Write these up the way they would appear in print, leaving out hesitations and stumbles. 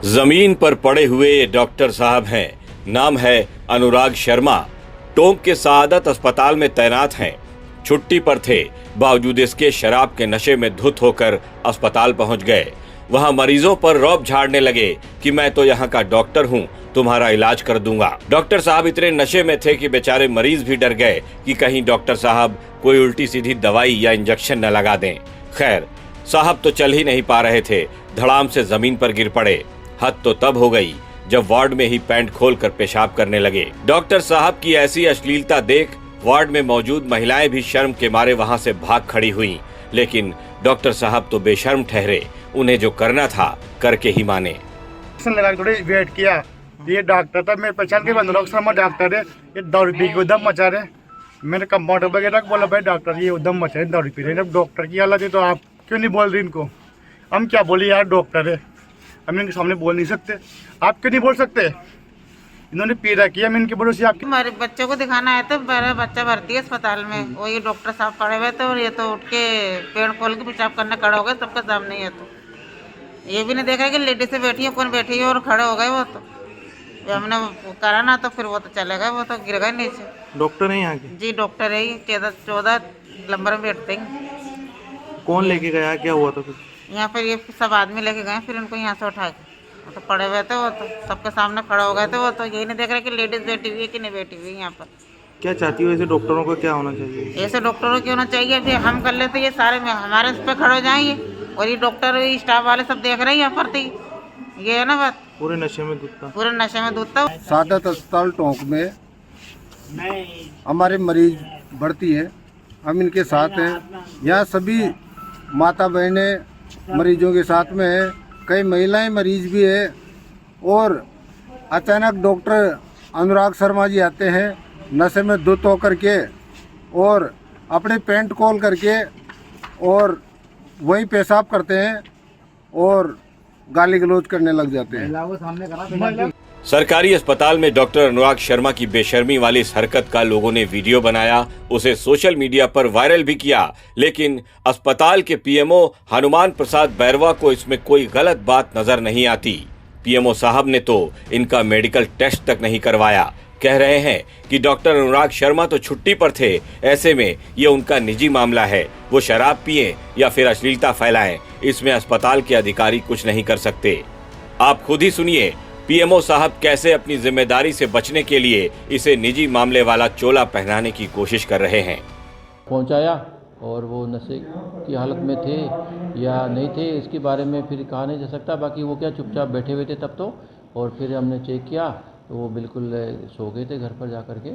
जमीन पर पड़े हुए ये डॉक्टर साहब हैं। नाम है अनुराग शर्मा। टोंक के सआदत अस्पताल में तैनात हैं। छुट्टी पर थे, बावजूद इसके शराब के नशे में धुत होकर अस्पताल पहुंच गए। वहां मरीजों पर रौब झाड़ने लगे कि मैं तो यहाँ का डॉक्टर हूँ, तुम्हारा इलाज कर दूंगा। डॉक्टर साहब इतने नशे में थे कि बेचारे मरीज भी डर गए कि कहीं डॉक्टर साहब कोई उल्टी सीधी दवाई या इंजेक्शन न लगा दें। खैर, साहब तो चल ही नहीं पा रहे थे, धड़ाम से जमीन पर गिर पड़े। हद तो तब हो गई जब वार्ड में ही पैंट खोलकर पेशाब करने लगे। डॉक्टर साहब की ऐसी अश्लीलता देख वार्ड में मौजूद महिलाएं भी शर्म के मारे वहां से भाग खड़ी हुईं। लेकिन डॉक्टर साहब तो बेशर्म ठहरे, उन्हें जो करना था करके ही माने। थोड़ी वेट किया, ये डॉक्टर था, मेरे पहचान के अनुराग शर्मा डॉक्टर है, ये दारू पी के उधम मचा रहे। मैंने कंपाउंडर वगैरह बोला भाई डॉक्टर ये उधम मचा रहे, दारू पी रहे। जब डॉक्टर की हालत है तो आप क्यों नहीं बोल रहे इनको? हम क्या बोले यार, डॉक्टर है, हम इनके सामने बोल नहीं सकते। आप क्यों नहीं बोल सकते? इन्होंने पी रखी है, हम इनके भरोसे आपके। हमारे बच्चों को दिखाना है तो मेरा बच्चा भर्ती है अस्पताल में, वही डॉक्टर साहब पड़े हुए थे और ये तो उठ के पेड़ खोल के पेशाब करने खड़े हो गए सबके सामने। ये तो ये भी नहीं देखा कि लेडीज से बैठी है, कौन बैठी है, और खड़े हो गए। वो तो हमने करा ना तो फिर वो तो चले गए, वो तो गिर गए नीचे। डॉक्टर है यहाँ के? जी डॉक्टर है, 14 नंबर में बैठते हैं। कौन लेके गया, क्या हुआ था कुछ? यहाँ पर ये सब आदमी लेके गए, फिर उनको यहाँ से उठा के वो तो पड़े हुए थे, वो तो सबके सामने खड़े हो गए थे। वो तो यही नहीं देख रहे कि लेडीज बैठी हुई है कि नहीं बैठी हुई है यहाँ पर। क्या चाहती हो ऐसे डॉक्टरों का क्या होना चाहिए? ऐसे डॉक्टरों को होना चाहिए, फिर हम कर लेते ये सारे में हमारे इस पे खड़े हो जाएंगे और ये डॉक्टर स्टाफ वाले सब देख रहे हैं यहाँ पर। तो ये है ना बात, पूरे नशे में दूधता। पूरे नशे में दूधता। सआदत अस्पताल टोंक में हमारे मरीज भर्ती है, हम इनके साथ हैं। यहाँ सभी माता बहनें मरीजों के साथ में है, कई महिलाएं मरीज भी है। और अचानक डॉक्टर अनुराग शर्मा जी आते हैं नशे में धुत होकर के और अपने पैंट खोल करके और वहीं पेशाब करते हैं और गाली गलौज करने लग जाते हैं। सरकारी अस्पताल में डॉक्टर अनुराग शर्मा की बेशर्मी वाली इस हरकत का लोगों ने वीडियो बनाया, उसे सोशल मीडिया पर वायरल भी किया। लेकिन अस्पताल के पीएमओ हनुमान प्रसाद बैरवा को इसमें कोई गलत बात नजर नहीं आती। पीएमओ साहब ने तो इनका मेडिकल टेस्ट तक नहीं करवाया। कह रहे हैं कि डॉक्टर अनुराग शर्मा तो छुट्टी पर थे, ऐसे में ये उनका निजी मामला है, वो शराब पिए या फिर अश्लीलता फैलाएं, इसमें अस्पताल के अधिकारी कुछ नहीं कर सकते। आप खुद ही सुनिए पीएमओ साहब कैसे अपनी जिम्मेदारी से बचने के लिए इसे निजी मामले वाला चोला पहनाने की कोशिश कर रहे हैं। पहुंचाया और वो नशे की हालत में थे या नहीं थे इसके बारे में फिर कहा नहीं जा सकता। बाकी वो क्या चुपचाप बैठे हुए थे तब तो, और फिर हमने चेक किया तो वो बिल्कुल सो गए थे घर पर जा कर के,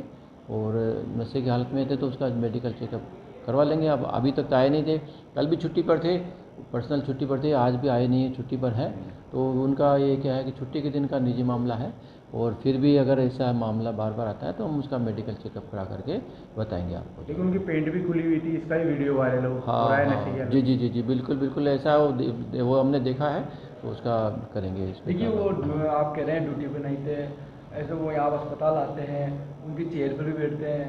और नशे की हालत में थे तो उसका मेडिकल चेकअप करवा लेंगे। अब अभी तक आए नहीं थे, कल भी छुट्टी पर थे, पर्सनल छुट्टी पर थे, आज भी आए नहीं है, छुट्टी पर है। तो उनका ये क्या है कि छुट्टी के दिन का निजी मामला है, और फिर भी अगर ऐसा मामला बार बार आता है तो हम उसका मेडिकल चेकअप करा करके बताएंगे आपको। लेकिन उनकी पेंट भी खुली हुई थी, इसका भी वीडियो वायरल हो हाँ, जी जी जी जी बिल्कुल बिल्कुल ऐसा वो हमने देखा है, तो उसका करेंगे। देखिए वो आप कह रहे हैं ड्यूटी पे नहीं थे, ऐसे वो यहाँ अस्पताल आते हैं, उनकी चेयर पर भी बैठते हैं,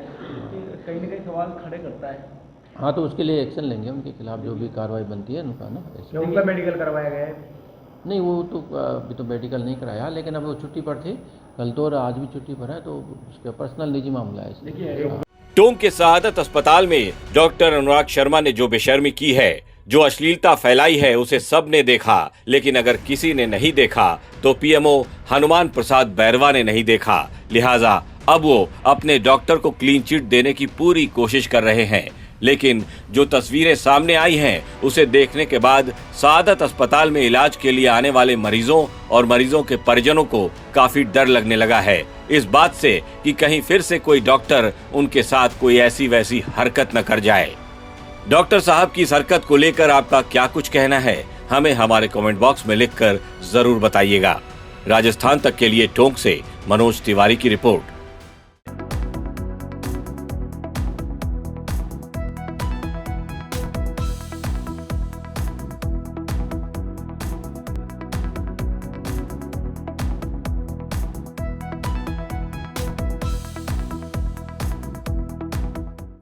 कहीं ना कहीं सवाल खड़े करता है। हाँ, तो उसके लिए एक्शन लेंगे, उनके खिलाफ जो भी कार्रवाई बनती है उनका ना। ऐसे उनका मेडिकल करवाया गया है? नहीं, वो तो अभी तो मेडिकल नहीं कराया, लेकिन अब वो छुट्टी पर थे कल तो, और आज भी छुट्टी पर है, तो उसका पर्सनल निजी मामला है। देखिए टोंक के सआदत अस्पताल में डॉक्टर अनुराग शर्मा ने जो बेशर्मी की है, जो अश्लीलता फैलाई है, उसे सब ने देखा। लेकिन अगर किसी ने नहीं देखा तो पीएमओ हनुमान प्रसाद बैरवा ने नहीं देखा। लिहाजा अब वो अपने डॉक्टर को क्लीन चिट देने की पूरी कोशिश कर रहे हैं। लेकिन जो तस्वीरें सामने आई हैं, उसे देखने के बाद सआदत अस्पताल में इलाज के लिए आने वाले मरीजों और मरीजों के परिजनों को काफी डर लगने लगा है, इस बात से कि कहीं फिर से कोई डॉक्टर उनके साथ कोई ऐसी वैसी हरकत न कर जाए। डॉक्टर साहब की इस हरकत को लेकर आपका क्या कुछ कहना है, हमें हमारे कमेंट बॉक्स में लिखकर जरूर बताइएगा। राजस्थान तक के लिए टोंक से मनोज तिवारी की रिपोर्ट।